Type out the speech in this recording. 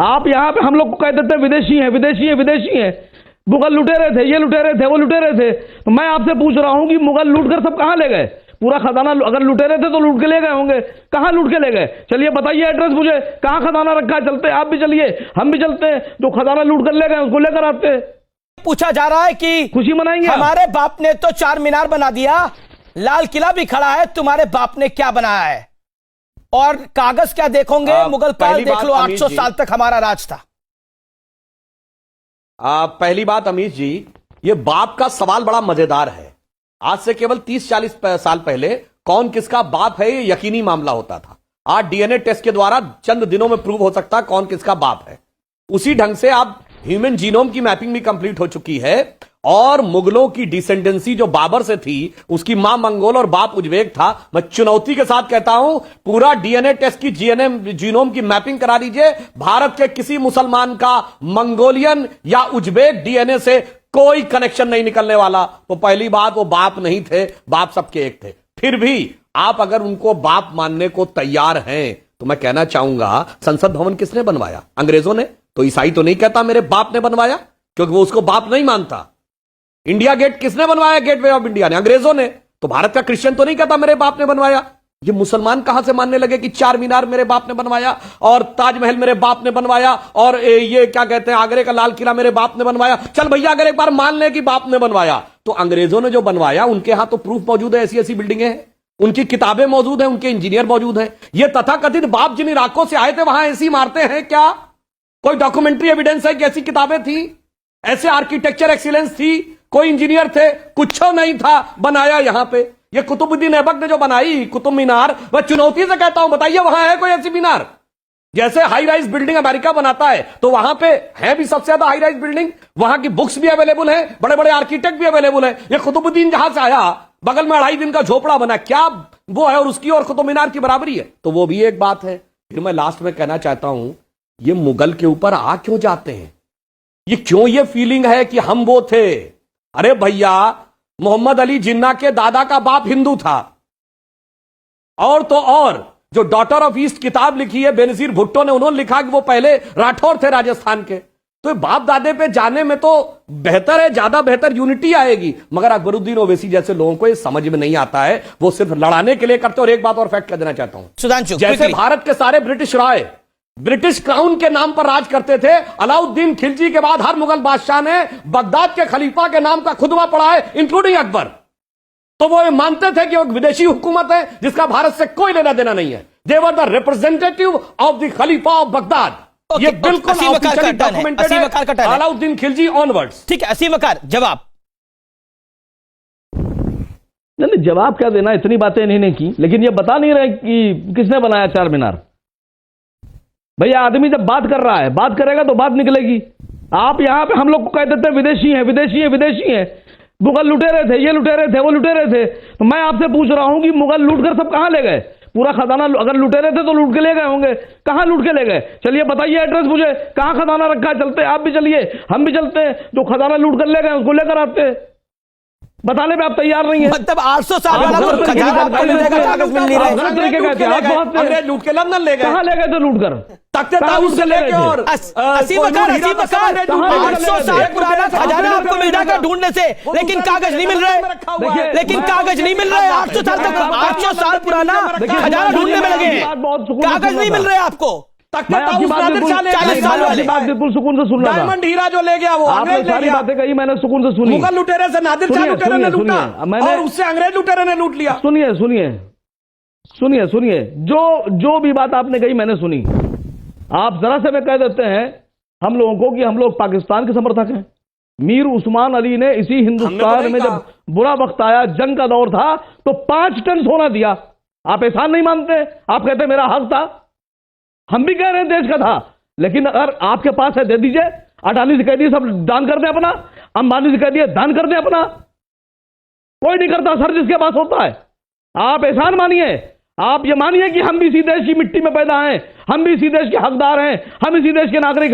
आप यहाँ पे हम लोग को कह देते हैं विदेशी हैं, विदेशी हैं, विदेशी हैं। मुगल लुटेरे थे, ये लुटेरे थे, वो लुटेरे थे। तो मैं आपसे पूछ रहा हूं कि मुगल लूटकर सब कहां ले गए? पूरा खजाना अगर लुटेरे थे तो लूट के ले गए होंगे, कहां लूट के ले गए? चलिए बताइए एड्रेस मुझे, कहां खजाना रखा है? चलते आप भी चलिए, हम भी चलते हैं। जो खजाना लूट कर ले गए उसको लेकर आते हैं। पूछा जा रहा है कि खुशी मनाएंगे? हमारे बाप ने तो 4 मीनार बना दिया, लाल किला भी खड़ा है, तुम्हारे बाप ने क्या बनाया है? और कागज क्या देखोगे? मुगल काल देख लो, 800 साल तक हमारा राज था। पहली बात अमीश जी, ये बाप का सवाल बड़ा मजेदार है। आज से केवल 30-40 साल पहले कौन किसका बाप है ये यकीनी मामला होता था। आज डीएनए टेस्ट के द्वारा चंद दिनों में प्रूव हो सकता है कौन किसका बाप है। उसी ढंग से अब ह्यूमन जीनोम की मैपिंग भी कंप्लीट हो चुकी है और मुगलों की डिसेंडेंसी जो बाबर से थी, उसकी मां मंगोल और बाप उज्बेक था। मैं चुनौती के साथ कहता हूं, पूरा डीएनए टेस्ट की जीनोम की मैपिंग करा दीजिए। भारत के किसी मुसलमान का मंगोलियन या उज्बेक डीएनए से कोई कनेक्शन नहीं निकलने वाला। तो पहली बात, वो बाप नहीं थे, बाप सबके एक थे। फिर भी आप अगर उनको बाप मानने को तैयार हैं तो मैं कहना चाहूंगा, संसद भवन किसने बनवाया? अंग्रेजों ने। तो ईसाई तो नहीं कहता मेरे बाप ने बनवाया, क्योंकि वो उसको बाप नहीं मानता। इंडिया गेट किसने बनवाया? गेटवे ऑफ इंडिया ने, अंग्रेजों ने। तो भारत का क्रिश्चियन तो नहीं कहता मेरे बाप ने बनवाया। ये मुसलमान कहां से मानने लगे कि 4 मीनार मेरे बाप ने बनवाया और ताजमहल मेरे बाप ने बनवाया और ये क्या कहते हैं आगरे का लाल किला मेरे बाप ने बनवाया। चल भैया, अगर एक बार मान ले कि बाप ने बनवाया, तो अंग्रेजों ने जो बनवाया उनके यहां तो प्रूफ मौजूद है, ऐसी ऐसी बिल्डिंगें हैं, उनकी किताबें मौजूद हैं, उनके इंजीनियर मौजूद हैं। ये तथाकथित बाप जिन इलाकों से आए थे वहां ऐसी इमारतें हैं क्या? कोई डॉक्यूमेंट्री एविडेंस है कि ऐसी किताबें थी, ऐसे आर्किटेक्चर एक्सीलेंस थी, कोई इंजीनियर थे? कुछ नहीं था, बनाया यहां पे। ये कुतुबुद्दीन ऐबक ने जो बनाई कुतुब मीनार, वह चुनौती से कहता हूं, बताइए वहां है कोई ऐसी मीनार? जैसे हाई राइज बिल्डिंग अमेरिका बनाता है तो वहां पे है भी सबसे ज्यादा हाई राइज बिल्डिंग, वहां की बुक्स भी अवेलेबल है, बड़े बड़े आर्किटेक्ट भी अवेलेबल है। ये कुतुबुद्दीन जहां से आया, बगल में 2.5 दिन का झोपड़ा बना, क्या वो है और उसकी और कुतुब मीनार की बराबरी है? तो वो भी एक बात है। फिर मैं लास्ट में कहना चाहता हूं, ये मुगल के ऊपर आ क्यों जाते हैं? ये क्यों ये फीलिंग है कि हम वो थे? अरे भैया, मोहम्मद अली जिन्ना के दादा का बाप हिंदू था। और तो और जो डॉटर ऑफ ईस्ट किताब लिखी है बेनजीर भुट्टो ने, उन्होंने लिखा कि वो पहले राठौर थे राजस्थान के। तो बाप दादे पे जाने में तो बेहतर है, ज्यादा बेहतर यूनिटी आएगी। मगर अकबरुद्दीन ओवैसी जैसे लोगों को ये समझ में नहीं आता है, वो सिर्फ लड़ाने के लिए करते। और एक बात और फैक्ट कर देना चाहता हूं, सुधांशु, जैसे भारत के सारे ब्रिटिश राय ब्रिटिश क्राउन के नाम पर राज करते थे, अलाउद्दीन खिलजी के बाद हर मुगल बादशाह ने बगदाद के खलीफा के नाम का खुतबा पढ़ा है, इंक्लूडिंग अकबर। तो वो ये मानते थे कि वो विदेशी हुकूमत है जिसका भारत से कोई लेना देना नहीं है। They were the representative of the खलीफा ऑफ बगदाद। ये बिल्कुल डॉक्यूमेंटेड है, अलाउद्दीन खिलजी ऑनवर्ड्स। ठीक है, असीम वकार, जवाब नहीं, जवाब क्या देना, इतनी बातें इन्होंने की, लेकिन ये बता नहीं रहे कि किसने बनाया 4 मीनार। भैया, आदमी जब बात कर रहा है, बात करेगा तो बात निकलेगी। आप यहां पे हम लोग को कह देते हैं विदेशी हैं, विदेशी हैं, विदेशी हैं। मुगल लुटेरे थे, ये लुटेरे थे, वो लुटेरे थे। तो मैं आपसे पूछ रहा हूं कि मुगल लूटकर सब कहां ले गए? पूरा खजाना अगर लुटेरे थे तो लूट के ले गए होंगे, कहां लूट के ले गए? चलिए बताइए एड्रेस मुझे, कहां खजाना रखा है? चलते आप भी चलिए, हम भी चलते हैं। जो खजाना लूट कर ले गए उसको लेकर आते हैं। बताने में आप तैयार नहीं है। मतलब 800 साल वाला कागज मिल नहीं रहा है। अंग्रेज लूट के लंदन ले गए। कहां ले गए थे लूट कर? तख्ते ताऊस से लेके और 800 साल पुराना खजाना आपको मिल जाएगा ढूंढने से, लेकिन कागज नहीं मिल रहे। लेकिन कागज नहीं मिल रहे। 800 साल तक, 800 साल पुराना खजाना ढूंढने में लगे हैं, कागज नहीं मिल रहे आपको। मैं आपकी बात बिल्कुल सुकून से सुन रहा था। डायमंड हीरा जो ले गया वो आपने सारी बातें कही, मैंने सुकून से सुनी। मुगल लुटेरे से नादिर शाह लुटेरे ने लूटा और उससे अंग्रेज लुटेरे ने लूट लिया। सुनिए सुनिए सुनिए सुनिए, जो भी बात आपने कही मैंने सुनी। आप जरा से में कह देते हैं हम लोगों को कि हम लोग पाकिस्तान के समर्थक हैं। मीर उस्मान अली ने इसी हिंदुस्तान में जब बुरा वक्त आया, जंग का दौर था, तो 5 टन सोना दिया। आप एहसान नहीं मानते? आप कहते मेरा हक था। हम भी कह रहे हैं देश का था, लेकिन अगर आपके पास है दे दीजिए। अडानी से कह दिए सब दान कर दे अपना, अंबानी से कह दिए दान कर दे अपना। कोई नहीं करता सर जिसके पास होता है। आप एहसान मानिए, आप ये मानिए कि हम भी इसी देश की मिट्टी में पैदा हैं, हम भी इसी देश के हकदार हैं, हम इसी देश के नागरिक